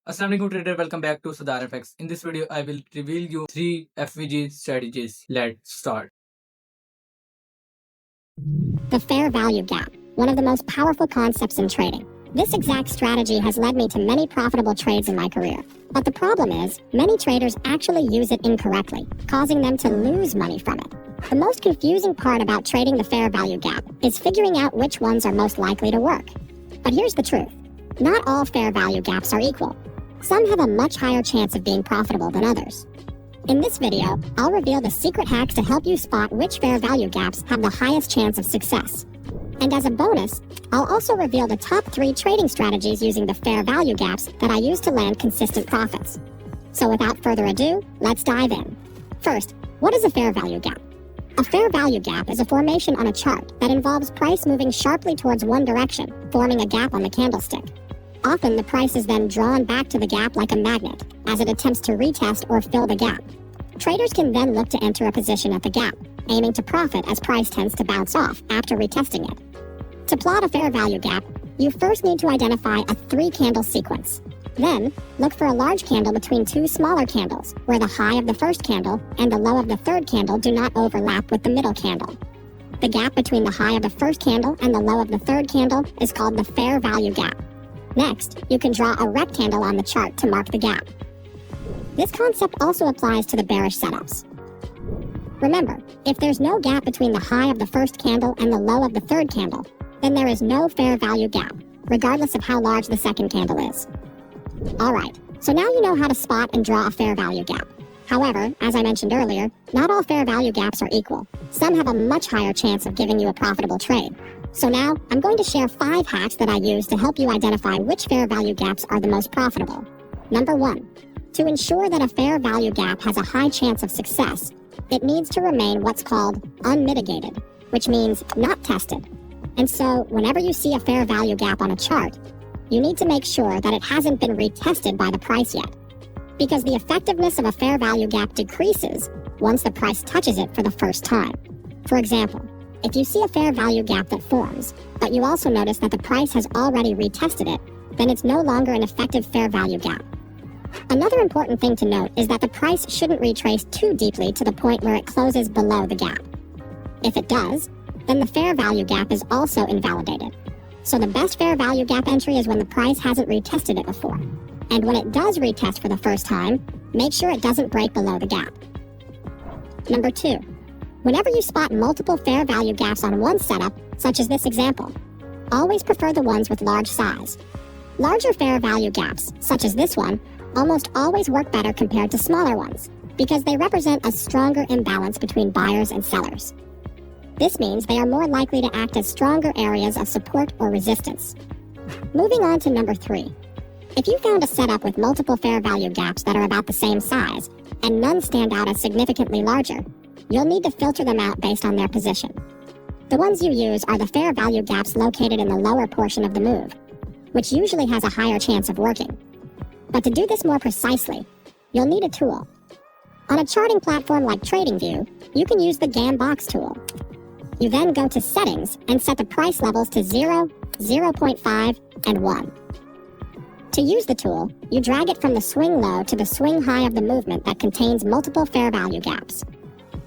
Assalamualaikum trader, welcome back to Sardar FX. In this video, I will reveal you 3 FVG strategies. Let's start. The fair value gap, one of the most powerful concepts in trading. This exact strategy has led me to many profitable trades in my career. But the problem is, many traders actually use it incorrectly, causing them to lose money from it. The most confusing part about trading the fair value gap is figuring out which ones are most likely to work. But here's the truth. Not all fair value gaps are equal. Some have a much higher chance of being profitable than others. In this video, I'll reveal the secret hacks to help you spot which fair value gaps have the highest chance of success. And as a bonus, I'll also reveal the top 3 trading strategies using the fair value gaps that I use to land consistent profits. So without further ado, let's dive in. First, what is a fair value gap? A fair value gap is a formation on a chart that involves price moving sharply towards one direction, forming a gap on the candlestick. Often, the price is then drawn back to the gap like a magnet, as it attempts to retest or fill the gap. Traders can then look to enter a position at the gap, aiming to profit as price tends to bounce off after retesting it. To plot a fair value gap, you first need to identify a 3-candle sequence. Then, look for a large candle between 2 smaller candles, where the high of the first candle and the low of the third candle do not overlap with the middle candle. The gap between the high of the first candle and the low of the third candle is called the fair value gap. Next, you can draw a rectangle on the chart to mark the gap. This concept also applies to the bearish setups. Remember, if there's no gap between the high of the first candle and the low of the third candle, then there is no fair value gap, regardless of how large the second candle is. Alright, so now you know how to spot and draw a fair value gap. However, as I mentioned earlier, not all fair value gaps are equal. Some have a much higher chance of giving you a profitable trade. So now, I'm going to share 5 hacks that I use to help you identify which fair value gaps are the most profitable. Number 1. To ensure that a fair value gap has a high chance of success, it needs to remain what's called unmitigated, which means not tested. And so, whenever you see a fair value gap on a chart, you need to make sure that it hasn't been retested by the price yet. Because the effectiveness of a fair value gap decreases once the price touches it for the first time. For example, if you see a fair value gap that forms, but you also notice that the price has already retested it, then it's no longer an effective fair value gap. Another important thing to note is that the price shouldn't retrace too deeply to the point where it closes below the gap. If it does, then the fair value gap is also invalidated. So the best fair value gap entry is when the price hasn't retested it before. And when it does retest for the first time, make sure it doesn't break below the gap. Number 2. Whenever you spot multiple fair value gaps on one setup, such as this example, always prefer the ones with large size. Larger fair value gaps, such as this one, almost always work better compared to smaller ones, because they represent a stronger imbalance between buyers and sellers. This means they are more likely to act as stronger areas of support or resistance. Moving on to number 3. If you found a setup with multiple fair value gaps that are about the same size, and none stand out as significantly larger, you'll need to filter them out based on their position. The ones you use are the fair value gaps located in the lower portion of the move, which usually has a higher chance of working. But to do this more precisely, you'll need a tool. On a charting platform like TradingView, you can use the Gambox tool. You then go to Settings and set the price levels to 0, 0.5, and 1. To use the tool, you drag it from the swing low to the swing high of the movement that contains multiple fair value gaps.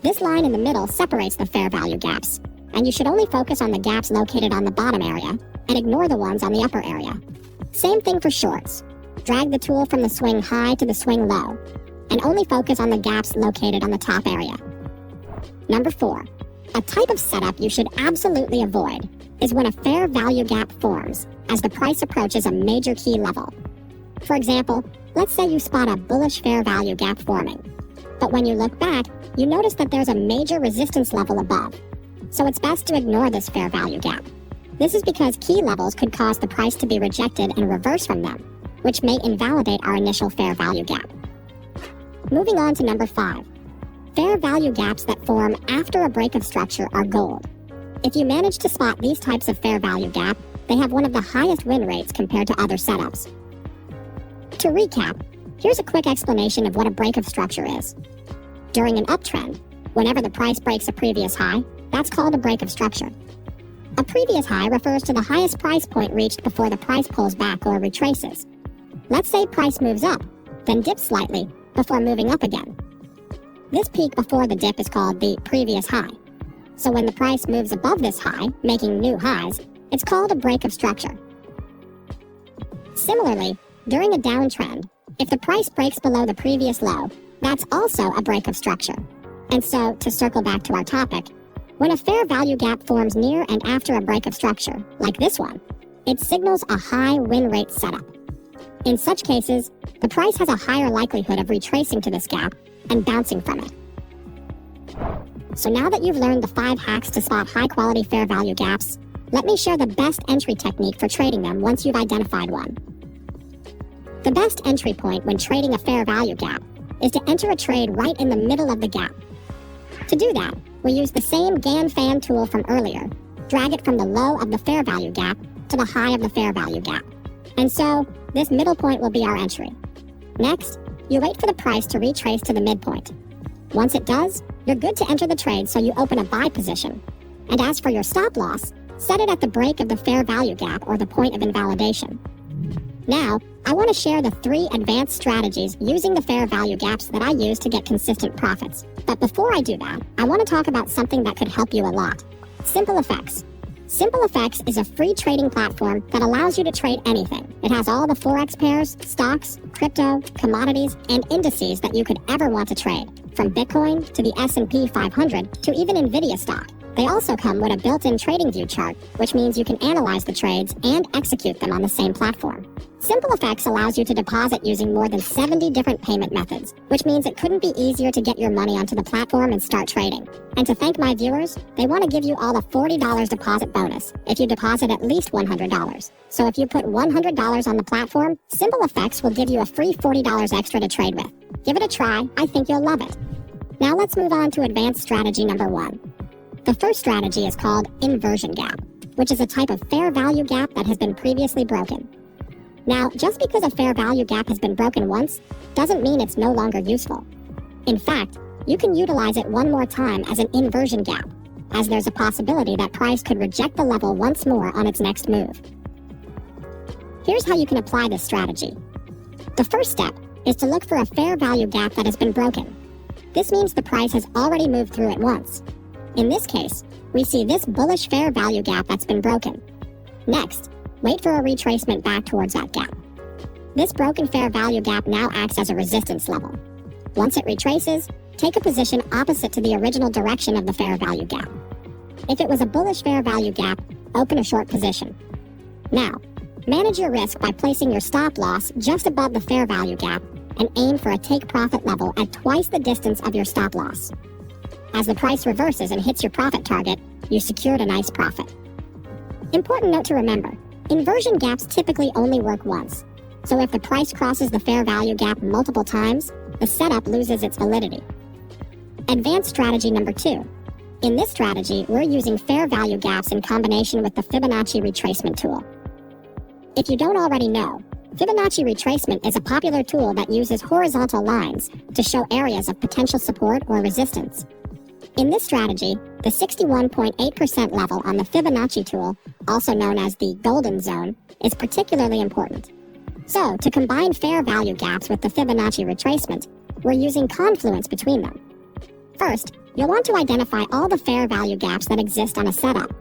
This line in the middle separates the fair value gaps, and you should only focus on the gaps located on the bottom area and ignore the ones on the upper area. Same thing for shorts. Drag the tool from the swing high to the swing low, and only focus on the gaps located on the top area. Number 4. A type of setup you should absolutely avoid is when a fair value gap forms as the price approaches a major key level. For example, let's say you spot a bullish fair value gap forming, but when you look back, you notice that there's a major resistance level above. So it's best to ignore this fair value gap. This is because key levels could cause the price to be rejected and reverse from them, which may invalidate our initial fair value gap. Moving on to number 5. Fair value gaps that form after a break of structure are gold. If you manage to spot these types of fair value gap, they have one of the highest win rates compared to other setups. To recap, here's a quick explanation of what a break of structure is. During an uptrend, whenever the price breaks a previous high, that's called a break of structure. A previous high refers to the highest price point reached before the price pulls back or retraces. Let's say price moves up, then dips slightly before moving up again. This peak before the dip is called the previous high. So when the price moves above this high, making new highs, it's called a break of structure. Similarly, during a downtrend, if the price breaks below the previous low, that's also a break of structure. And so, to circle back to our topic, when a fair value gap forms near and after a break of structure, like this one, it signals a high win rate setup. In such cases, the price has a higher likelihood of retracing to this gap and bouncing from it. So now that you've learned the 5 hacks to spot high-quality fair value gaps, let me share the best entry technique for trading them once you've identified one. The best entry point when trading a fair value gap is to enter a trade right in the middle of the gap. To do that, we use the same Gan-Fan tool from earlier, drag it from the low of the fair value gap to the high of the fair value gap. And so, this middle point will be our entry. Next, you wait for the price to retrace to the midpoint. Once it does, you're good to enter the trade, so you open a buy position. And as for your stop loss, set it at the break of the fair value gap or the point of invalidation. Now, I want to share the 3 advanced strategies using the fair value gaps that I use to get consistent profits. But before I do that, I want to talk about something that could help you a lot. SimpleFX. SimpleFX is a free trading platform that allows you to trade anything. It has all the Forex pairs, stocks, crypto, commodities, and indices that you could ever want to trade, from Bitcoin to the S&P 500 to even Nvidia stock. They also come with a built-in trading view chart, which means you can analyze the trades and execute them on the same platform. SimpleFX allows you to deposit using more than 70 different payment methods, which means it couldn't be easier to get your money onto the platform and start trading. And to thank my viewers, they want to give you all a $40 deposit bonus if you deposit at least $100. So if you put $100 on the platform, SimpleFX will give you a free $40 extra to trade with. Give it a try, I think you'll love it. Now let's move on to advanced strategy number 1. The first strategy is called inversion gap, which is a type of fair value gap that has been previously broken. Now, just because a fair value gap has been broken once, doesn't mean it's no longer useful. In fact, you can utilize it one more time as an inversion gap, as there's a possibility that price could reject the level once more on its next move. Here's how you can apply this strategy. The first step is to look for a fair value gap that has been broken. This means the price has already moved through it once. In this case, we see this bullish fair value gap that's been broken. Next, wait for a retracement back towards that gap. This broken fair value gap now acts as a resistance level. Once it retraces, take a position opposite to the original direction of the fair value gap. If it was a bullish fair value gap, open a short position. Now, manage your risk by placing your stop loss just above the fair value gap and aim for a take profit level at twice the distance of your stop loss. As the price reverses and hits your profit target, you secured a nice profit. Important note to remember, inversion gaps typically only work once. So if the price crosses the fair value gap multiple times, the setup loses its validity. Advanced strategy number 2. In this strategy, we're using fair value gaps in combination with the Fibonacci retracement tool. If you don't already know, Fibonacci retracement is a popular tool that uses horizontal lines to show areas of potential support or resistance. In this strategy, the 61.8% level on the Fibonacci tool, also known as the golden zone, is particularly important. So, to combine fair value gaps with the Fibonacci retracement, we're using confluence between them. First, you'll want to identify all the fair value gaps that exist on a setup.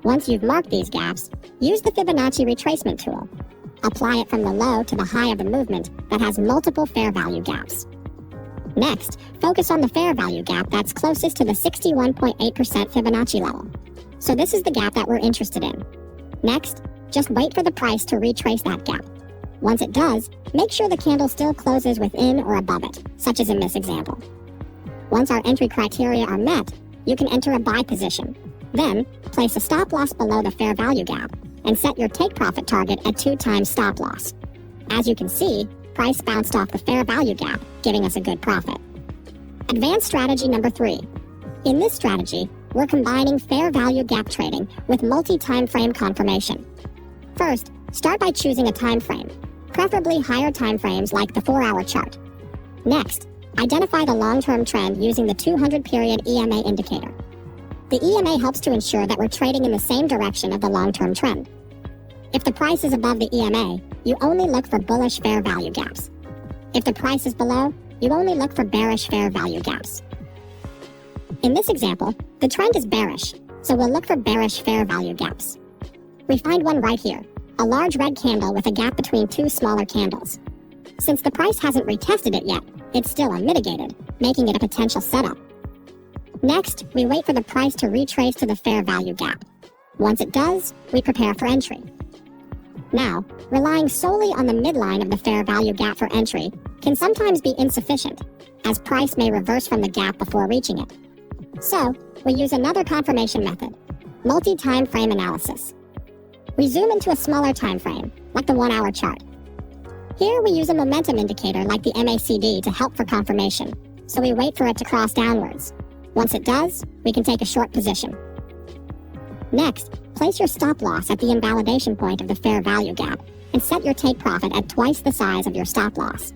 Once you've marked these gaps, use the Fibonacci retracement tool. Apply it from the low to the high of the movement that has multiple fair value gaps. Next, focus on the fair value gap that's closest to the 61.8% Fibonacci level. So this is the gap that we're interested in. Next, just wait for the price to retrace that gap. Once it does, make sure the candle still closes within or above it, such as in this example. Once our entry criteria are met, you can enter a buy position. Then, place a stop loss below the fair value gap and set your take profit target at 2 times stop loss. As you can see, price bounced off the fair value gap, giving us a good profit. Advanced strategy number 3. In this strategy, we're combining fair value gap trading with multi-time frame confirmation. First, start by choosing a time frame, preferably higher time frames like the 4-hour chart. Next, identify the long-term trend using the 200-period EMA indicator. The EMA helps to ensure that we're trading in the same direction of the long-term trend. If the price is above the EMA, you only look for bullish fair value gaps. If the price is below, you only look for bearish fair value gaps. In this example, the trend is bearish, so we'll look for bearish fair value gaps. We find one right here, a large red candle with a gap between two smaller candles. Since the price hasn't retested it yet, it's still unmitigated, making it a potential setup. Next, we wait for the price to retrace to the fair value gap. Once it does, we prepare for entry. Now, relying solely on the midline of the fair value gap for entry can sometimes be insufficient, as price may reverse from the gap before reaching it. So, we use another confirmation method, multi-time frame analysis. We zoom into a smaller time frame, like the 1-hour chart. Here we use a momentum indicator like the MACD to help for confirmation, so we wait for it to cross downwards. Once it does, we can take a short position. Next, place your stop loss at the invalidation point of the fair value gap and set your take profit at twice the size of your stop loss.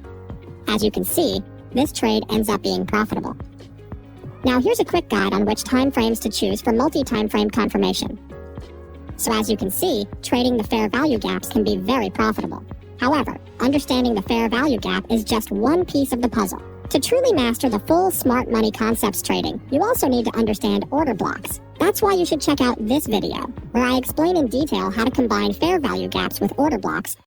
As you can see, this trade ends up being profitable. Now here's a quick guide on which time frames to choose for multi-time frame confirmation. So as you can see, trading the fair value gaps can be very profitable. However, understanding the fair value gap is just one piece of the puzzle. To truly master the full smart money concepts trading, you also need to understand order blocks. That's why you should check out this video, where I explain in detail how to combine fair value gaps with order blocks